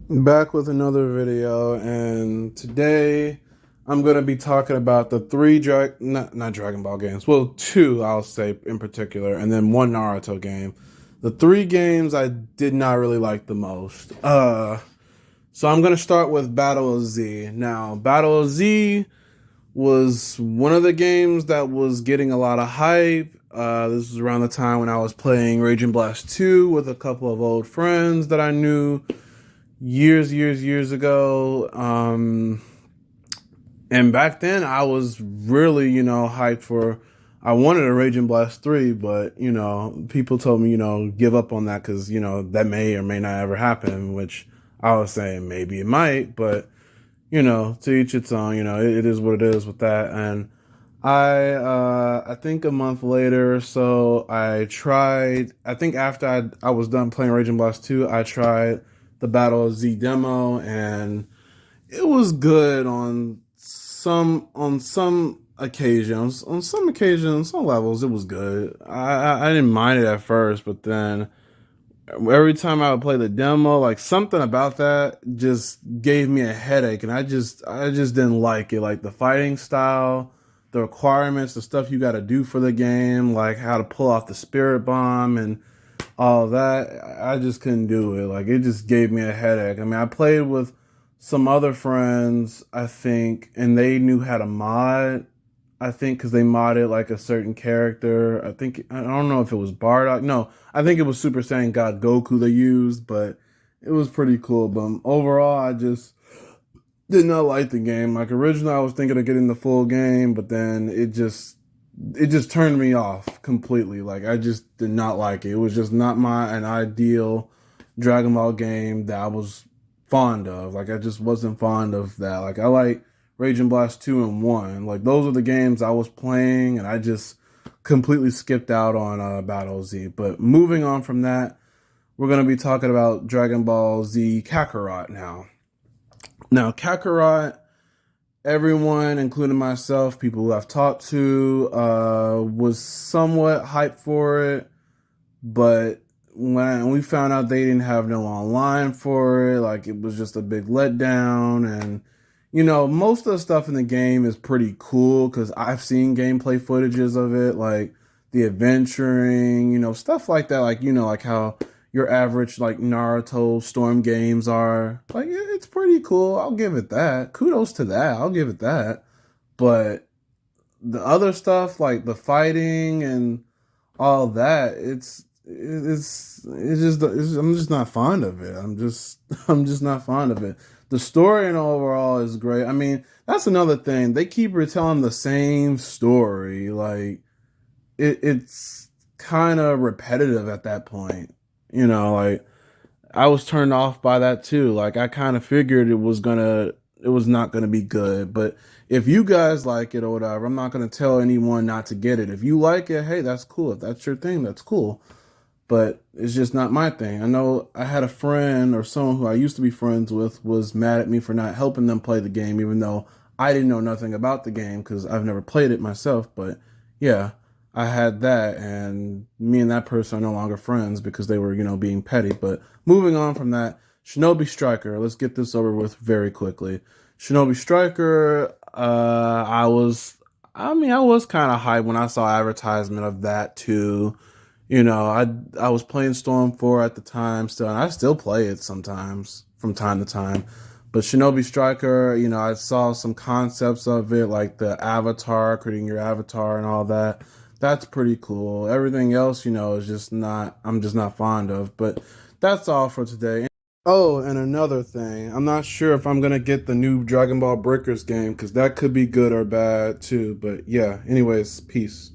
Back with another video, and today I'm going to be talking about the not Dragon Ball games. Well, two I'll say in particular, and then one Naruto game. The three games I did not really like the most. So I'm going to start with Battle of Z. Now, Battle of Z was one of the games that was getting a lot of hype. This was around the time when I was playing Raging Blast 2 with a couple of old friends that I knew years ago. And back then I was really, hyped for. I wanted a Raging Blast 3, but people told me, give up on that because that may or may not ever happen. Which I was saying maybe it might, but to each its own. It is what it is with that. And I think a month later, so I tried. I think after I was done playing Raging Blast 2, I tried the Battle of Z demo, and it was good on some occasions. On some occasions, some levels, it was good. I didn't mind it at first, but then every time I would play the demo, like something about that just gave me a headache, and I just didn't like it. Like the fighting style, the requirements, the stuff you got to do for the game, like how to pull off the spirit bomb and all that. I just couldn't do it. Like it just gave me a headache. I mean, I played with some other friends, I think, and they knew how to mod. I think because they modded like a certain character. I don't know if it was Bardock. No, I think it was Super Saiyan God Goku they used, but it was pretty cool. But overall, I just did not like the game. Like originally, I was thinking of getting the full game, but then it just turned me off completely. Like I just did not like it. It was just not an ideal Dragon Ball game that I was fond of. Like I just wasn't fond of that. Like I like Raging Blast 2 and 1. Like those are the games I was playing, and I just completely skipped out on Battle Z. But moving on from that, we're going to be talking about Dragon Ball Z Kakarot now. Now, Kakarot, everyone, including myself, people who I've talked to, was somewhat hyped for it, but when we found out they didn't have no online for it, like it was just a big letdown. And most of the stuff in the game is pretty cool because I've seen gameplay footages of it, like the adventuring, stuff like that. Like like how your average like Naruto Storm games are. Like it's pretty cool. I'll give it that. Kudos to that. I'll give it that. But the other stuff like the fighting and all that, I'm just not fond of it. I'm just not fond of it. The story and overall is great. I mean, that's another thing. They keep retelling the same story. Like it's kind of repetitive at that point. Like I was turned off by that too. Like I kind of figured it was not gonna be good. But if you guys like it or whatever, I'm not gonna tell anyone not to get it. If you like it, hey, that's cool. If that's your thing, that's cool. But it's just not my thing. I know I had a friend or someone who I used to be friends with was mad at me for not helping them play the game, even though I didn't know nothing about the game because I've never played it myself. But yeah, I had that, and me and that person are no longer friends because they were, being petty. But moving on from that, Shinobi Striker. Let's get this over with very quickly. Shinobi Striker. I was kind of hyped when I saw advertisement of that too. I was playing Storm 4 at the time still, and I still play it sometimes from time to time. But Shinobi Striker, I saw some concepts of it, like the avatar, creating your avatar and all that. That's pretty cool. Everything else, is just not, I'm just not fond of. But that's all for today. Oh, and another thing, I'm not sure if I'm gonna get the new Dragon Ball Breakers game because that could be good or bad too. But yeah, anyways, peace.